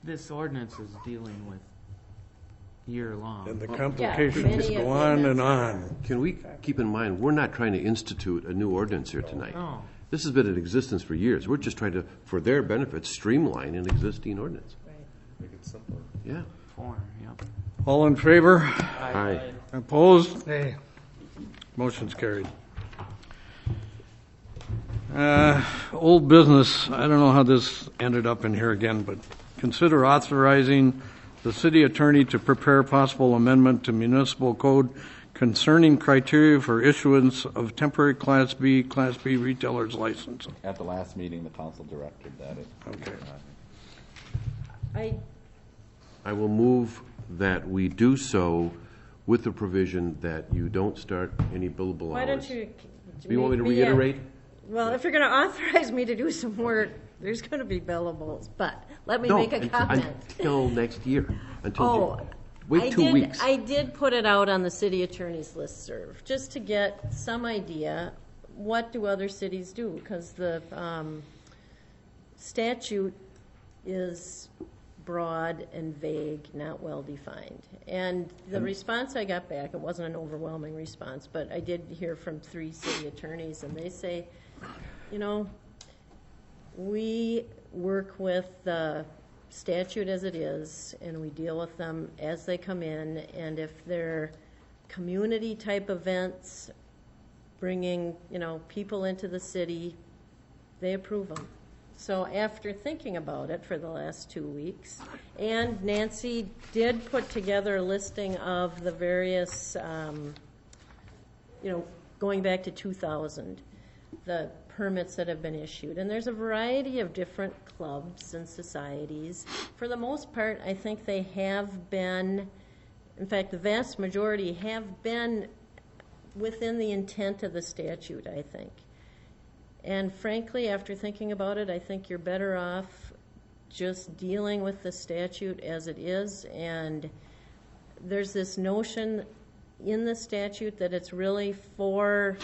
this ordinance is dealing with year-long. And the many complications of go them, on and that's on. Can we keep in mind, we're not trying to institute a new ordinance here tonight. No. This has been in existence for years. We're just trying to, for their benefit, streamline an existing ordinance. make it simpler. Yeah. Form, yep. All in favor? Aye. Opposed? Hey, Motion's carried. Old business, I don't know how this ended up in here again, but consider authorizing the city attorney to prepare possible amendment to municipal code concerning criteria for issuance of temporary Class B retailer's license. At the last meeting, the council directed that it. Okay. I will move that we do so with the provision that you don't start any billable hours. Why don't you? Do you want me to make a- reiterate? Well, if you're going to authorize me to do some work, there's going to be billables, but let me No, make a comment. until next year. Until Oh, wait 2 weeks. I did put it out on the city attorney's listserv, just to get some idea, what do other cities do? Because the statute is broad and vague, not well-defined. And the response I got back, it wasn't an overwhelming response, but I did hear from 3 city attorneys, and they say, you know, we work with the statute as it is, and we deal with them as they come in, and if they're community-type events, bringing, you know, people into the city, they approve them. So after thinking about it for the last 2 weeks, and Nancy did put together a listing of the various, going back to 2000, the permits that have been issued. And there's a variety of different clubs and societies. For the most part, I think they have been, in fact, the vast majority have been within the intent of the statute, I think. And frankly, after thinking about it, I think you're better off just dealing with the statute as it is. And there's this notion in the statute that it's really for,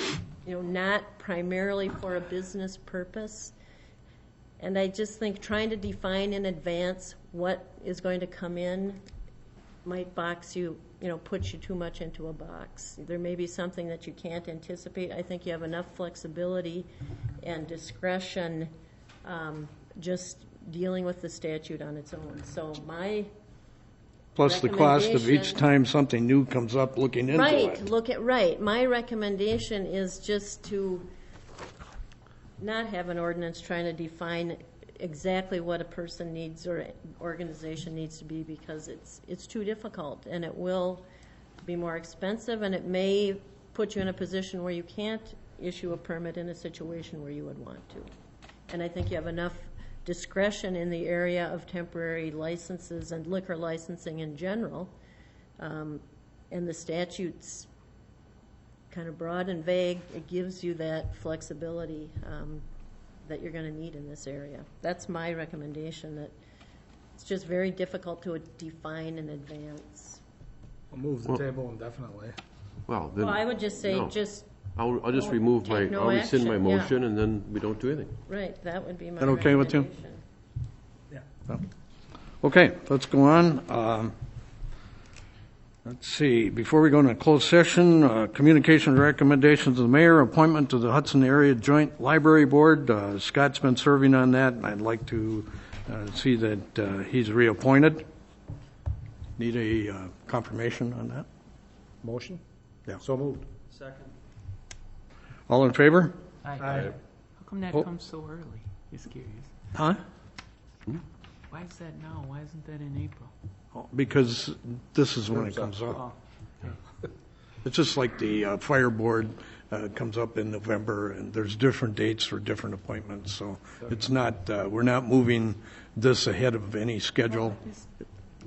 not primarily for a business purpose. And I just think trying to define in advance what is going to come in might box you, put you too much into a box. There may be something that you can't anticipate. I think you have enough flexibility and discretion just dealing with the statute on its own. So my Plus the cost of each time something new comes up, looking into it. Right. My recommendation is just to not have an ordinance trying to define exactly what a person needs or organization needs to be, because it's too difficult, and it will be more expensive, and it may put you in a position where you can't issue a permit in a situation where you would want to. And I think you have enough discretion in the area of temporary licenses and liquor licensing in general, and the statute's kind of broad and vague. It gives you that flexibility that you're going to need in this area. That's my recommendation, that it's just very difficult to define in advance. I'll move the table indefinitely. Well, then. Well, I would just say, no. just. I'll just remove take no I'll rescind my action, motion, and then we don't do anything. Right, that would be my That okay with you? recommendation. Yeah. Okay, let's go on. Let's see, before we go into closed session, communication recommendations of the mayor, appointment to the Hudson Area Joint Library Board. Scott's been serving on that, and I'd like to see that he's reappointed. Need a confirmation on that? Motion? Yeah. So moved. Second. All in favor? Aye. Aye. How come that Oh. comes so early? Just curious. Huh? Why is that now? Why isn't that in April? Because this is when it comes up. Oh, okay. It's just like the fire board comes up in November, and there's different dates for different appointments. So it's not, we're not moving this ahead of any schedule.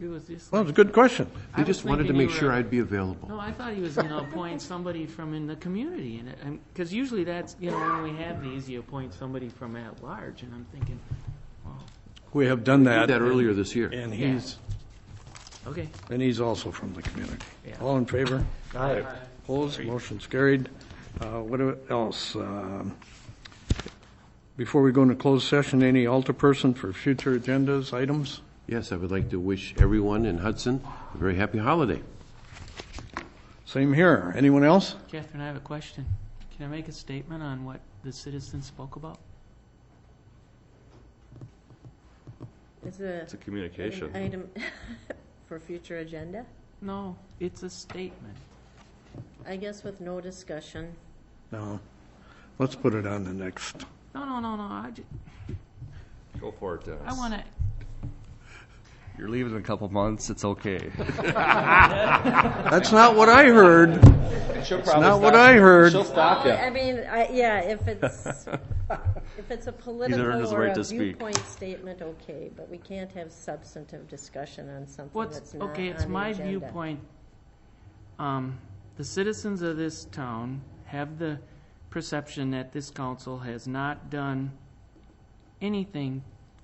It was just. Well, it's a good question. He just wanted to make sure I'd be available. No, I thought he was going to appoint somebody from in the community, and because usually that's when we have these, you appoint somebody from at large, and I'm thinking, well, We have done that. We did that earlier this year. And he's, okay. and he's also from the community. Yeah. All in favor? Aye. Opposed? Motion's carried. What else? Before we go into closed session, any alderperson for future agendas, items? Yes, I would like to wish everyone in Hudson a very happy holiday. Same here. Anyone else? Catherine, I have a question. Can I make a statement on what the citizens spoke about? It's a communication. An item for future agenda? No, it's a statement. I guess with no discussion. No. Let's put it on the next. No. Go for it, Dennis. I want to. You're leaving in a couple months. It's okay. That's not what I heard. That's not what I heard. She'll stop you. I mean, if it's a political or a viewpoint statement, okay, but we can't have substantive discussion on something that's not okay, it's on the my agenda. viewpoint. The citizens of this town have the perception that this council has not done anything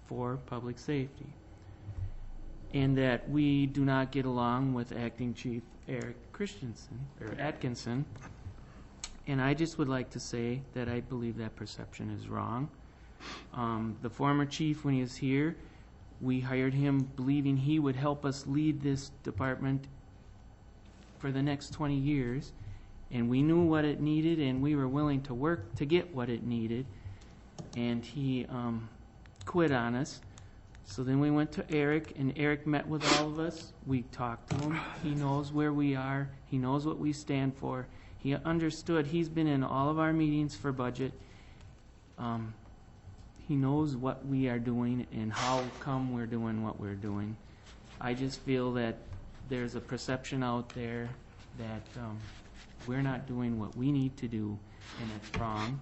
for public safety, and that we do not get along with Acting Chief Eric Atkinson. And I just would like to say that I believe that perception is wrong. The former chief, when he was here, we hired him believing he would help us lead this department for the next 20 years. And we knew what it needed, and we were willing to work to get what it needed. And he quit on us. So then we went to Eric, and Eric met with all of us. We talked to him. He knows where we are. He knows what we stand for. He understood. He's been in all of our meetings for budget. He knows what we are doing and how come we're doing what we're doing. I just feel that there's a perception out there that we're not doing what we need to do, and it's wrong.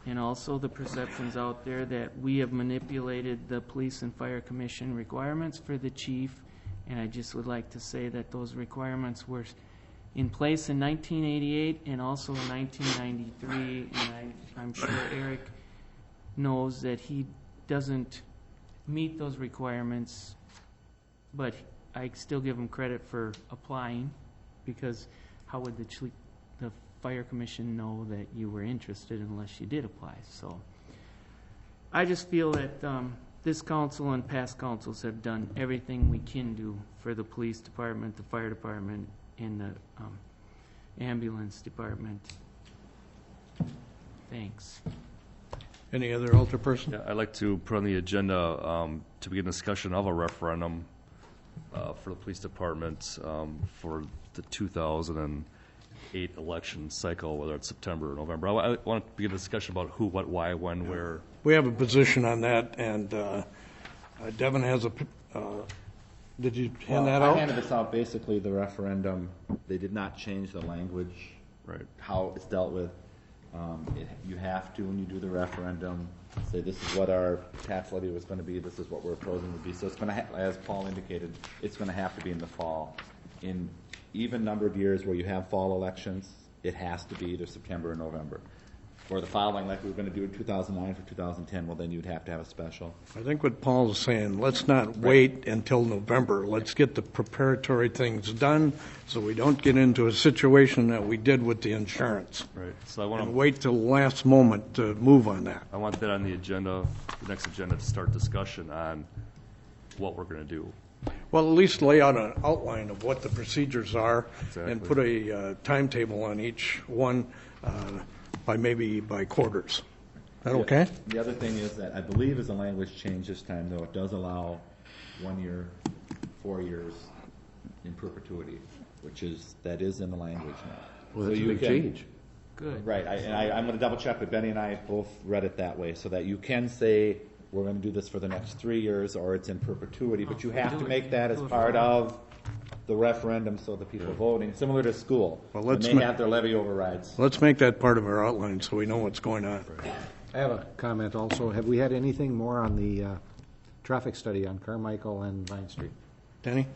And also the perceptions out there that we have manipulated the Police and Fire Commission requirements for the chief. And I just would like to say that those requirements were in place in 1988 and also in 1993. And I'm sure Eric knows that he doesn't meet those requirements, but I still give him credit for applying, because how would the Fire Commission know that you were interested unless you did apply? So I just feel that this council and past councils have done everything we can do for the police department, the fire department, and the ambulance department. Thanks. Any other alderperson? Yeah, I'd like to put on the agenda to begin discussion of a referendum for the police department for the 2008 election cycle, whether it's September or November. I want to begin a discussion about who, what, why, when, where. We have a position on that, and Devin has a. Did you hand that out? I handed this out. Basically, the referendum, they did not change the language, right? How it's dealt with. You have to, when you do the referendum, say this is what our tax levy was going to be, this is what we're proposing to be. So it's going to, as Paul indicated, it's going to have to be in the fall. In even number of years where you have fall elections, it has to be either September or November. Or the following, like we were going to do in 2009 for 2010, well, then you'd have to have a special. I think what Paul's saying, let's not wait until November. Let's get the preparatory things done so we don't get into a situation that we did with the insurance. Right. So I want to wait till the last moment to move on that. I want that on the agenda, the next agenda, to start discussion on what we're going to do. Well, at least lay out an outline of what the procedures are. Exactly. And put a timetable on each one. By quarters. Is that okay? The other thing is that I believe as a language change this time, though, it does allow 1 year, 4 years in perpetuity, that is in the language now. Well, that's a big change. Good. Right, I'm going to double check, but Benny and I both read it that way, so that you can say we're going to do this for the next 3 years, or it's in perpetuity, but you have to make that as part of the referendum, so the people voting, similar to school, when they have their levy overrides. Let's make that part of our outline so we know what's going on. I have a comment also. Have we had anything more on the traffic study on Carmichael and Vine Street? Denny?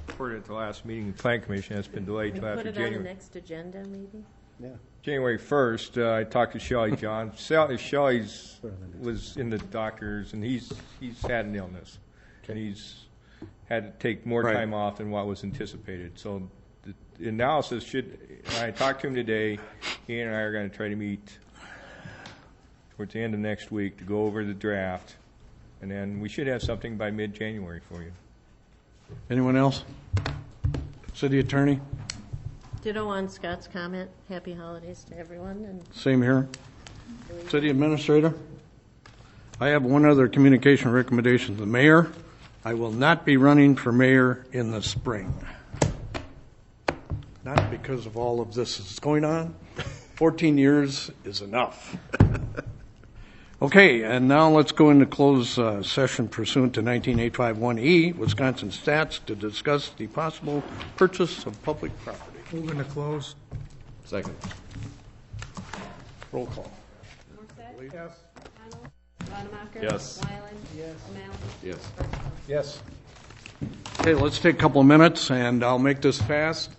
Reported at the last meeting, the Plan Commission has been delayed till after Put it on the January. next agenda meeting? Yeah. January 1st, I talked to Shelley John. Shelley's was in the doctors, and he's had an illness. And he's had to take more Right. time off than what was anticipated. So the analysis I talked to him today. He and I are going to try to meet towards the end of next week to go over the draft. And then we should have something by mid-January for you. Anyone else? City Attorney? Ditto on Scott's comment. Happy holidays to everyone. And Same here. City Administrator? I have one other communication recommendation to the mayor. I will not be running for mayor in the spring. Not because of all of this that's going on. 14 years is enough. Okay, and now let's go into closed session pursuant to 19851E, Wisconsin Stats, to discuss the possible purchase of public property. Moving to close. Second. Roll call. Morset? Yes. Connell? Rademacher? Yes. Wyland? Yes. O'Malley? Yes. Yes. Okay, let's take a couple of minutes, and I'll make this fast.